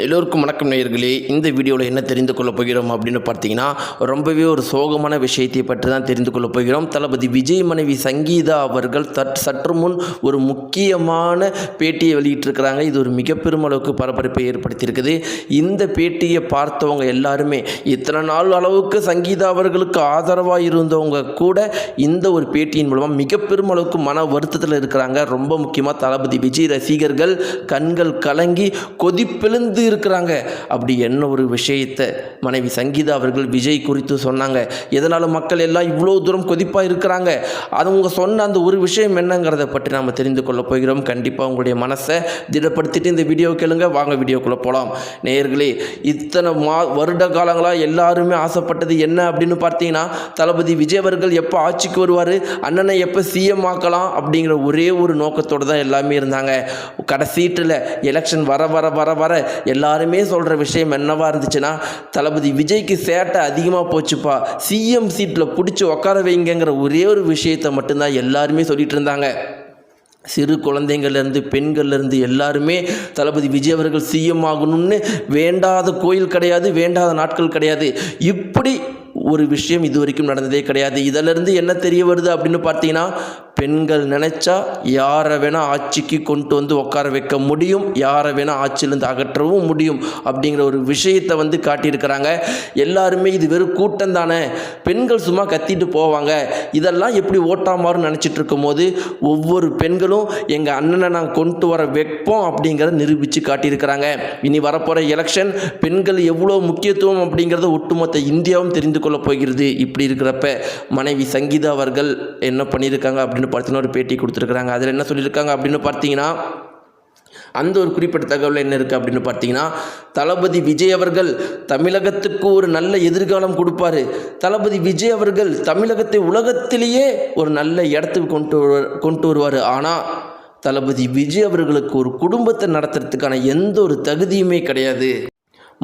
எல்லோருக்கும் வணக்கம் நேயர்களே. இந்த வீடியோவில் என்ன தெரிந்து கொள்ளப் போகிறோம் அப்படின்னு பார்த்தீங்கன்னா, ரொம்பவே ஒரு சோகமான விஷயத்தை பற்றி தான் தெரிந்து கொள்ளப் போகிறோம். தளபதி விஜய் மனைவி சங்கீதா அவர்கள் சற்று முன் ஒரு முக்கியமான பேட்டியை வெளியிட்டிருக்கிறாங்க. இது ஒரு மிக பெரும் அளவுக்கு பரபரப்பை ஏற்படுத்தியிருக்குது. இந்த பேட்டியை பார்த்தவங்க எல்லாருமே இத்தனை நாள் அளவுக்கு சங்கீதா அவர்களுக்கு ஆதரவாக இருந்தவங்க கூட இந்த ஒரு பேட்டியின் மூலமாக மிக பெரும் அளவுக்கு மன வருத்தத்தில் இருக்கிறாங்க. ரொம்ப முக்கியமாக தளபதி விஜய் ரசிகர்கள் கண்கள் கலங்கி கொதிப்பெழுந்து இருக்கிறாங்க. அப்படி என்ன ஒரு விஷயத்தை மனைவி சங்கீதா அவர்கள் விஜய் குறித்து சொன்னாங்க, எதனால மக்கள் எல்லாம் இவ்வளோ தூரம் கொதிப்பாக இருக்கிறாங்க, அவங்க சொன்ன அந்த ஒரு விஷயம் என்னங்கிறத பற்றி நாம் தெரிந்து கொள்ள போகிறோம். கண்டிப்பாக உங்களுடைய மனசை திடப்படுத்திட்டு இந்த வீடியோ கேளுங்க. வாங்க வீடியோக்குள்ளே போகலாம். நேயர்களே, இத்தனை வருட காலங்களாக எல்லாருமே ஆசைப்பட்டது என்ன அப்படின்னு பார்த்தீங்கன்னா, தளபதி விஜய் அவர்கள் எப்போ ஆட்சிக்கு வருவார், அண்ணனை எப்போ சிஎம் ஆக்கலாம் அப்படிங்கிற ஒரே ஒரு நோக்கத்தோடு தான் எல்லாமே இருந்தாங்க. கடைசீட்டில் எலெக்ஷன் வர வர வர வர எல்லாருமே சொல்கிற விஷயம் என்னவா இருந்துச்சுன்னா, தளபதி விஜய்க்கு சேட்டை அதிகமாக போச்சுப்பா, சிஎம் சீட்டில் பிடிச்சி உட்கார வைங்கிற ஒரே ஒரு விஷயத்தை மட்டும்தான் எல்லாருமே சொல்லிட்டு இருந்தாங்க. சிறு குழந்தைங்கள்லேருந்து பெண்கள்லேருந்து எல்லாருமே தளபதி விஜய் அவர்கள் சிஎம் ஆகணும்னு வேண்டாத கோயில் கிடையாது, வேண்டாத நாட்கள் கிடையாது. இப்படி ஒரு விஷயம் இது வரைக்கும் நடந்ததே கிடையாது. இதிலிருந்து என்ன தெரிய வருது அப்படின்னு பார்த்தீங்கன்னா, பெண்கள் நினச்சா யாரை வேணால் ஆட்சிக்கு கொண்டு வந்து உட்கார வைக்க முடியும், யாரை வேணால் ஆட்சியிலேருந்து அகற்றவும் முடியும் அப்படிங்கிற ஒரு விஷயத்தை காட்டியிருக்கிறாங்க. எல்லாருமே இது வெறும் கூட்டம் தானே, பெண்கள் சும்மா கத்திட்டு போவாங்க, இதெல்லாம் எப்படி ஓட்டாமாறுன்னு நினச்சிட்டு இருக்கும் போது ஒவ்வொரு பெண்களும் எங்கள் அண்ணனை நாங்கள் கொண்டு வர வைப்போம் அப்படிங்கிறத நிரூபித்து காட்டியிருக்கிறாங்க. இனி வரப்போகிற எலெக்ஷன் பெண்கள் எவ்வளோ முக்கியத்துவம் அப்படிங்கிறத ஒட்டுமொத்த இந்தியாவும் தெரிந்து கொள்ள போகிறது. இப்படி இருக்கிறப்ப மனைவி சங்கீதா அவர்கள் என்ன பண்ணியிருக்காங்க அப்படின்னு பார்த்தீங்கன்னா ஒரு பேட்டி கொடுத்துருக்குறாங்க. அதில் என்ன சொல்லியிருக்காங்க அப்படின்னு பார்த்தீங்கன்னா, அந்த ஒரு குறிப்பிட்ட தகவல் என்ன இருக்குது அப்படின்னு பார்த்தீங்கன்னா, தளபதி விஜய் அவர்கள் தமிழகத்துக்கு ஒரு நல்ல எதிர்காலம் கொடுப்பாரு, தளபதி விஜய் அவர்கள் தமிழகத்தை உலகத்திலேயே ஒரு நல்ல இடத்துக்கு கொண்டு வருவார். ஆனால் தளபதி விஜய் அவர்களுக்கு ஒரு குடும்பத்தை நடத்துறதுக்கான எந்த ஒரு தகுதியுமே கிடையாது.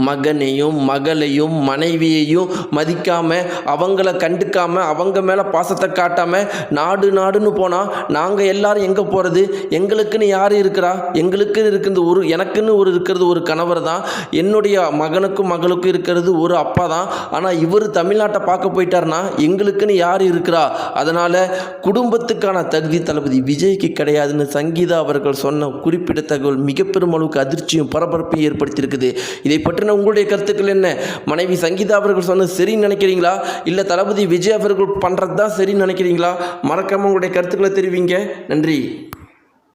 மகனையும் மகளையும் மனைவியையும் மதிக்காமல், அவங்கள கண்டுக்காமல், அவங்க மேலே பாசத்தை காட்டாமல் நாடு நாடுன்னு போனால் நாங்கள் எல்லாரும் எங்கே போகிறது? எங்களுக்குன்னு யார் இருக்கிறா? எங்களுக்குன்னு இருக்கிறது எனக்குன்னு இருக்கிறது ஒரு கணவர் தான், என்னுடைய மகனுக்கும் மகளுக்கும் இருக்கிறது ஒரு அப்பா தான். ஆனால் இவர் தமிழ்நாட்டை பார்க்க போயிட்டார்னா எங்களுக்குன்னு யார் இருக்கிறா? அதனால் குடும்பத்துக்கான தகுதி தளபதி விஜய்க்கு கிடையாதுன்னு சங்கீதா அவர்கள் சொன்ன குறிப்பிட்ட தகவல் மிக பெரும் அளவுக்கு அதிர்ச்சியும் பரபரப்பையும் ஏற்படுத்தியிருக்குது. இதை பற்றி உங்களுடைய கருத்துக்கள் என்ன? மனைவி சங்கீதா அவர்கள் சொன்னது சரின்னு நினைக்கிறீங்களா, இல்லை தளபதி விஜய் அவர்கள் பண்ணுறது தான் சரின்னு நினைக்கிறீங்களா? மறக்காமல் உங்களுடைய கருத்துக்களை தெரிவிங்க. நன்றி.